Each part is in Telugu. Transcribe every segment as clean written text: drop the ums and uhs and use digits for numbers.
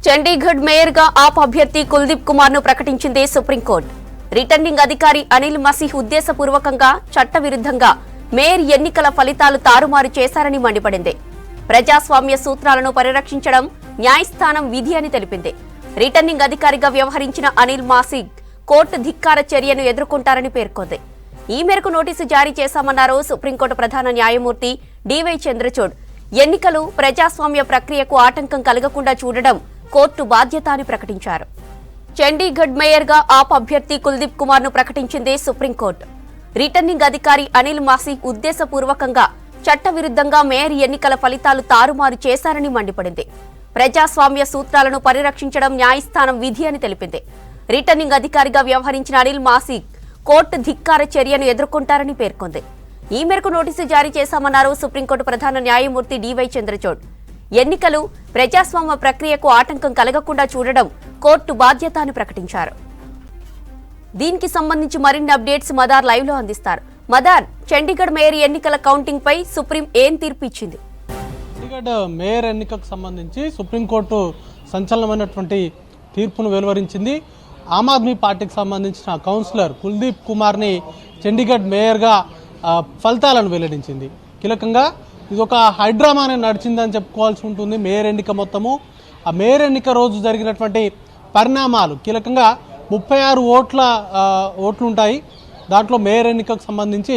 చండీగఢ్ మేయర్ గా ఆప్ అభ్యర్థి కుల్దీప్ కుమార్ ను ప్రకటించింది సుప్రీంకోర్టు. రిటర్నింగ్ అధికారి అనిల్ మసీహ్ ఉద్దేశపూర్వకంగా చట్టవిరుద్ధంగా మేయర్ ఎన్నికల ఫలితాలు తారుమారు చేశారని మండిపడింది. ప్రజాస్వామ్య సూత్రాలను పరిరక్షించడం న్యాయస్థానం విధి అని తెలిపింది. రిటర్నింగ్ అధికారిగా వ్యవహరించిన అనిల్ మాసిక్ కోర్టు ధిక్కార చర్యను ఎదుర్కొంటారని పేర్కొంది. ఈ మేరకు నోటీసు జారీ చేశామన్నారు సుప్రీంకోర్టు ప్రధాన న్యాయమూర్తి డివై చంద్రచూడ్. ఎన్నికలు ప్రజాస్వామ్య ప్రక్రియకు ఆటంకం కలగకుండా చూడడం కోర్టు బాధ్యత అని ప్రకటించారు. చండీగఢ్ మేయర్ గా ఆప్ అభ్యర్థి కుల్దీప్ కుమార్ ను ప్రకటించింది సుప్రీంకోర్టు. రిటర్నింగ్ అధికారి అనిల్ మాసిక్ ఉద్దేశపూర్వకంగా చట్టవిరుద్ధంగా మేయర్ ఎన్నికల ఫలితాలు తారుమారు చేశారని మండిపడింది. ప్రజాస్వామ్య సూత్రాలను పరిరక్షించడం న్యాయస్థానం విధి అని తెలిపింది. రిటర్నింగ్ అధికారిగా వ్యవహరించిన అనిల్ మాసిక్ కోర్టు ధిక్కార చర్యను ఎదుర్కొంటారని పేర్కొంది. ఈ మేరకు నోటీసు జారీ చేశామన్నారు సుప్రీంకోర్టు ప్రధాన న్యాయమూర్తి డివై చంద్రచూడ్. ఎన్నికలు ప్రజాస్వామ్య ప్రక్రియకు ఆటంకం కలగకుండా చూడడం కోర్టు బాధ్యత అని ప్రకటించారు. దీనికి సంబంధించి మరిన్ని అప్డేట్స్ మదార్ లైవ్ లో అందిస్తారు. మదార్, చండీగఢ్ మేయర్ ఎన్నికల కౌంటింగ్ పై సుప్రీం ఏం తీర్పు ఇచ్చింది? చండీగఢ్ మేయర్ ఎన్నికకు సంబంధించి సుప్రీంకోర్టు సంచలనమైనటువంటి తీర్పును వెలువరించింది. ఆమ్ ఆద్మీ పార్టీకి సంబంధించిన కౌన్సిలర్ కుల్దీప్ కుమార్ని చండీగఢ్ మేయర్గా ఫలితాలను వెల్లడించింది. కీలకంగా ఇది ఒక హైడ్రామానే నడిచిందని చెప్పుకోవాల్సి ఉంటుంది. మేయర్ ఎన్నిక మొత్తము ఆ మేయర్ ఎన్నిక రోజు జరిగినటువంటి పరిణామాలు కీలకంగా 36 ఓట్లు ఉంటాయి. దాంట్లో మేయర్ ఎన్నికకు సంబంధించి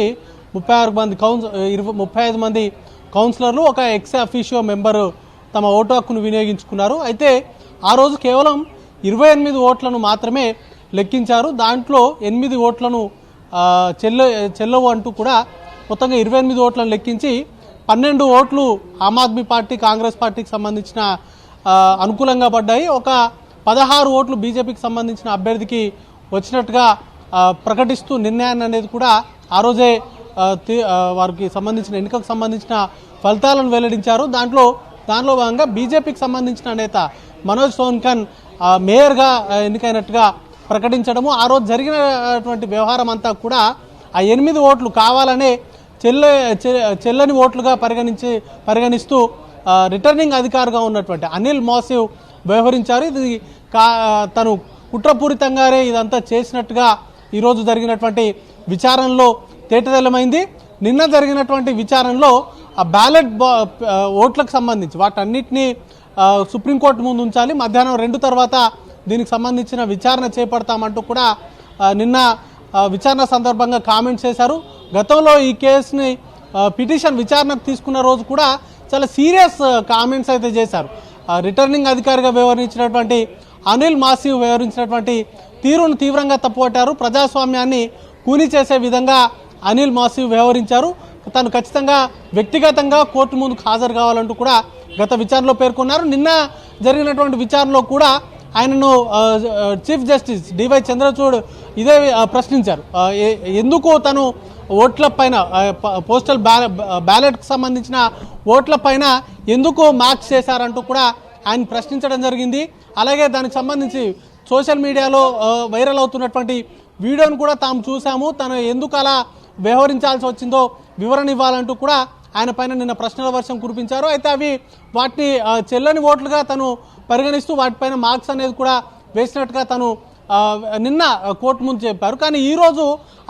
35 మంది కౌన్సిలర్లు, ఒక ఎక్స్ అఫీషియో మెంబరు తమ ఓటు హక్కును వినియోగించుకున్నారు. అయితే ఆ రోజు కేవలం 28 ఓట్లను మాత్రమే లెక్కించారు. దాంట్లో 8 ఓట్లను చెల్లవు అంటూ కూడా మొత్తంగా 28 ఓట్లను లెక్కించి 12 ఓట్లు ఆమ్ ఆద్మీ పార్టీ, కాంగ్రెస్ పార్టీకి సంబంధించిన అనుకూలంగా పడ్డాయి. ఒక 16 ఓట్లు బీజేపీకి సంబంధించిన అభ్యర్థికి వచ్చినట్టుగా ప్రకటిస్తూ నిర్ణయాన్ని అనేది కూడా ఆ రోజే వారికి సంబంధించిన ఎన్నికకు సంబంధించిన ఫలితాలను వెల్లడించారు. దాంట్లో భాగంగా బీజేపీకి సంబంధించిన నేత మనోజ్ సోన్కన్ మేయర్గా ఎన్నికైనట్టుగా ప్రకటించడము, ఆ రోజు జరిగినటువంటి వ్యవహారం అంతా కూడా ఆ 8 ఓట్లు కావాలనే చెల్లని ఓట్లుగా పరిగణిస్తూ రిటర్నింగ్ అధికారిగా ఉన్నటువంటి అనిల్ మాసివ్ వ్యవహరించారు. ఇది తను కుట్రపూరితంగానే ఇదంతా చేసినట్టుగా ఈరోజు జరిగినటువంటి విచారణలో తేటతెల్లమైంది. నిన్న జరిగినటువంటి విచారణలో ఆ బ్యాలెట్ ఓట్లకు సంబంధించి వాటన్నిటినీ సుప్రీంకోర్టు ముందు ఉంచాలి, మధ్యాహ్నం 2 తర్వాత దీనికి సంబంధించిన విచారణ చేపడతామంటూ కూడా నిన్న విచారణ సందర్భంగా కామెంట్స్ చేశారు. గతంలో ఈ కేసుని పిటిషన్ విచారణకు తీసుకున్న రోజు కూడా చాలా సీరియస్ కామెంట్స్ అయితే చేశారు. రిటర్నింగ్ అధికారిగా వ్యవహరించినటువంటి అనిల్ మాసివ్ వ్యవహరించినటువంటి తీరును తీవ్రంగా తప్పుపట్టారు. ప్రజాస్వామ్యాన్ని కూని చేసే విధంగా అనిల్ మాసివ్ వ్యవహరించారు. తను ఖచ్చితంగా వ్యక్తిగతంగా కోర్టు ముందుకు హాజరు కావాలంటూ కూడా గత విచారణలో పేర్కొన్నారు. నిన్న జరిగినటువంటి విచారణలో కూడా ఆయనను చీఫ్ జస్టిస్ డివై చంద్రచూడ్ ఇదే ప్రశ్నించారు. ఎందుకు తను ఓట్ల పైన పోస్టల్ బ్యాలెట్కి సంబంధించిన ఓట్ల పైన ఎందుకు మార్క్స్ చేశారంటూ కూడా ఆయన ప్రశ్నించడం జరిగింది. అలాగే దానికి సంబంధించి సోషల్ మీడియాలో వైరల్ అవుతున్నటువంటి వీడియోను కూడా తాము చూసాము, తను ఎందుకు అలా వ్యవహరించాల్సి వచ్చిందో వివరణ ఇవ్వాలంటూ కూడా ఆయన పైన నిన్న ప్రశ్నల వర్షం కురిపించారు. అయితే అవి వాటిని చెల్లని ఓట్లుగా తను పరిగణిస్తూ వాటిపైన మార్క్స్ అనేది కూడా వేసినట్టుగా తను నిన్న కోర్టు ముందు చెప్పారు. కానీ ఈరోజు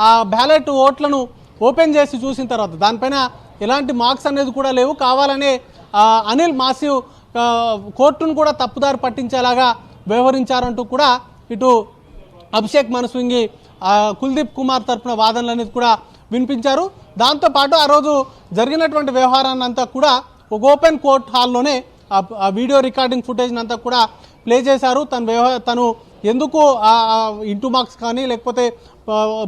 ఆ బ్యాలెట్ ఓట్లను ఓపెన్ చేసి చూసిన తర్వాత దానిపైన ఎలాంటి మార్క్స్ అనేది కూడా లేవు. కావాలనే అనిల్ మాసివ్ కోర్టును కూడా తప్పుదారి పట్టించేలాగా వ్యవహరించారంటూ కూడా ఇటు అభిషేక్ మను సింఘ్వి కుల్దీప్ కుమార్ తరఫున వాదనలు అనేది కూడా వినిపించారు. దాంతోపాటు ఆ రోజు జరిగినటువంటి వ్యవహారాన్ని అంతా కూడా ఒక ఓపెన్ కోర్ట్ హాల్లోనే ఆ వీడియో రికార్డింగ్ ఫుటేజ్ అంతా కూడా ప్లే చేశారు. తను ఎందుకు ఇంటూ మార్క్స్ కానీ లేకపోతే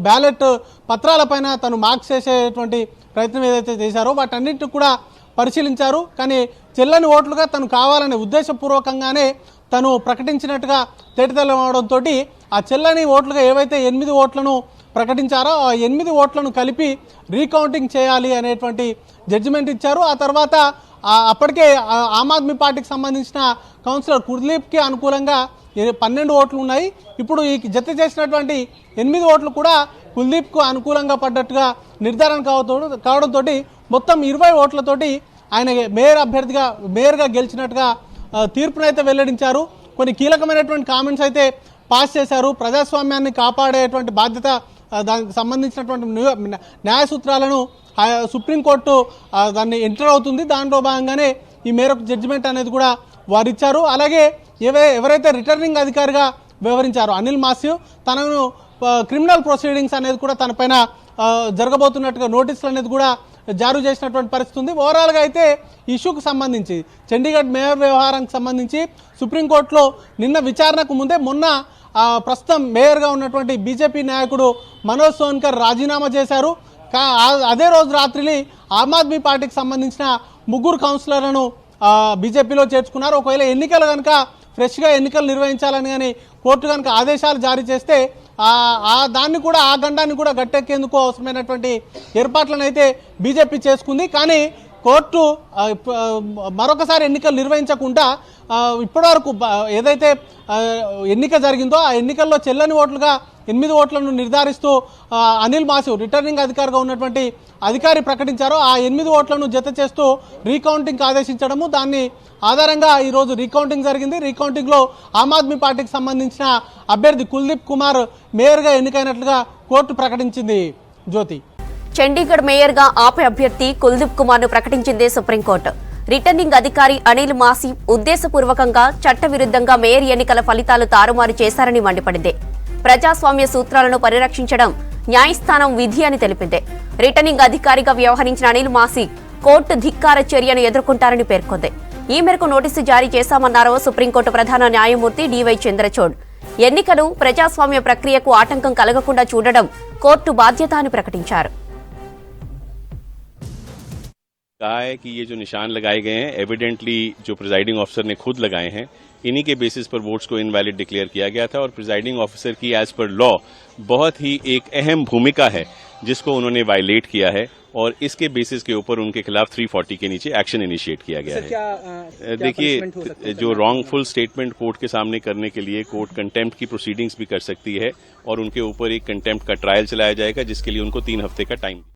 బ్యాలెట్ పత్రాలపైన తను మార్క్స్ చేసేటువంటి ప్రయత్నం ఏదైతే చేశారో వాటన్నింటిని కూడా పరిశీలించారు. కానీ చెల్లని ఓట్లుగా తను కావాలనే ఉద్దేశపూర్వకంగానే తను ప్రకటించినట్టుగా తేటతెల్లమవడంతో ఆ చెల్లని ఓట్లుగా ఏవైతే 8 ఓట్లను ప్రకటించారో ఆ 8 ఓట్లను కలిపి రీకౌంటింగ్ చేయాలి అనేటువంటి జడ్జిమెంట్ ఇచ్చారు. ఆ తర్వాత అప్పటికే ఆమ్ ఆద్మీ పార్టీకి సంబంధించిన కౌన్సిలర్ కుల్దీప్కి అనుకూలంగా 12 ఓట్లు ఉన్నాయి. ఇప్పుడు ఈ జత చేసినటువంటి 8 ఓట్లు కూడా కుల్దీప్కు అనుకూలంగా పడ్డట్టుగా నిర్ధారణ కావడంతో మొత్తం 20 ఓట్లతోటి ఆయన మేయర్గా గెలిచినట్టుగా తీర్పునైతే వెల్లడించారు. కొన్ని కీలకమైనటువంటి కామెంట్స్ అయితే పాస్ చేశారు. ప్రజాస్వామ్యాన్ని కాపాడేటువంటి బాధ్యత దానికి సంబంధించినటువంటి న్యాయ సూత్రాలను సుప్రీంకోర్టు దాన్ని ఎంటర్ అవుతుంది. దాంట్లో భాగంగానే ఈ మేరకు జడ్జిమెంట్ అనేది కూడా వారు ఇచ్చారు. అలాగే ఎవరైతే రిటర్నింగ్ అధికారిగా వ్యవహరించారో అనిల్ మాసివ్ తనను క్రిమినల్ ప్రొసీడింగ్స్ అనేది కూడా తనపైన జరగబోతున్నట్టుగా నోటీసులు అనేది కూడా జారీ చేసినటువంటి పరిస్థితి ఉంది. ఓవరాల్గా అయితే ఇష్యూకు సంబంధించి చండీగఢ్ మేయర్ వ్యవహారానికి సంబంధించి సుప్రీంకోర్టులో నిన్న విచారణకు ముందే మొన్న ప్రస్తుతం మేయర్గా ఉన్నటువంటి బీజేపీ నాయకుడు మనోజ్ సోన్కర్ రాజీనామా చేశారు. అదే రోజు రాత్రి ఆమ్ ఆద్మీ పార్టీకి సంబంధించిన 3 కౌన్సిలర్లను బీజేపీలో చేర్చుకున్నారు. ఒకవేళ ఎన్నికలు కనుక ఫ్రెష్గా ఎన్నికలు నిర్వహించాలని కానీ కోర్టు కనుక ఆదేశాలు జారీ చేస్తే దాన్ని కూడా ఆ గండాన్ని కూడా గట్టెక్కేందుకు అవసరమైనటువంటి ఏర్పాట్లను అయితే బీజేపీ చేసుకుంది. కానీ కోర్టు మరొకసారి ఎన్నికలు నిర్వహించకుండా ఇప్పటివరకు ఏదైతే ఎన్నిక జరిగిందో ఆ ఎన్నికల్లో చెల్లని ఓట్లుగా 8 ఓట్లను నిర్ధారిస్తూ అనిల్ మాసివ్ రిటర్నింగ్ అధికారిగా ఉన్నటువంటి అధికారి ప్రకటించారో ఆ 8 ఓట్లను జత చేస్తూ రీకౌంటింగ్ ఆదేశించడము, దాన్ని ఆధారంగా ఈరోజు రీకౌంటింగ్ జరిగింది. రీకౌంటింగ్లో ఆమ్ ఆద్మీ పార్టీకి సంబంధించిన అభ్యర్థి కుల్దీప్ కుమార్ మేయర్గా ఎన్నికైనట్లుగా కోర్టు ప్రకటించింది. జ్యోతి, చండీగఢ్ మేయర్గా ఆప్ అభ్యర్థి కుల్దీప్ కుమార్ ను ప్రకటించింది సుప్రీంకోర్టు. రిటర్నింగ్ అధికారి అనిల్ మాసి ఉద్దేశపూర్వకంగా చట్టవిరుద్ధంగా మేయర్ ఎన్నికల ఫలితాలు తారుమారు చేశారని మండిపడింది. ప్రజాస్వామ్య సూత్రాలను పరిరక్షించడం న్యాయస్థానం విధి అని తెలిపింది. రిటర్నింగ్ అధికారిగా వ్యవహరించిన అనిల్ మాసి కోర్టు ధిక్కార చర్యను ఎదుర్కొంటారని పేర్కొంది. ఈ మేరకు నోటీసు జారీ చేశామన్నారు సుప్రీంకోర్టు ప్రధాన న్యాయమూర్తి డివై చంద్రచూడ్. ఎన్నికలు ప్రజాస్వామ్య ప్రక్రియకు ఆటంకం కలగకుండా చూడడం కోర్టు బాధ్యత అని ప్రకటించారు. कहा है कि ये जो निशान लगाए गए हैं एविडेंटली जो प्रिजाइडिंग ऑफिसर ने खुद लगाए हैं, इन्हीं के बेसिस पर वोट्स को इनवैलिड डिक्लेयर किया गया था और प्रिजाइडिंग ऑफिसर की एज पर लॉ बहुत ही एक अहम भूमिका है जिसको उन्होंने वायलेट किया है और इसके बेसिस के ऊपर उनके खिलाफ 340 के नीचे एक्शन इनिशिएट किया गया है। देखिए, जो रॉन्गफुल स्टेटमेंट कोर्ट के सामने करने के लिए कोर्ट कंटेम्प्ट की प्रोसीडिंग्स भी कर सकती है और उनके ऊपर एक कंटेम्प्ट का ट्रायल चलाया जाएगा जिसके लिए उनको 3 हफ्ते का टाइम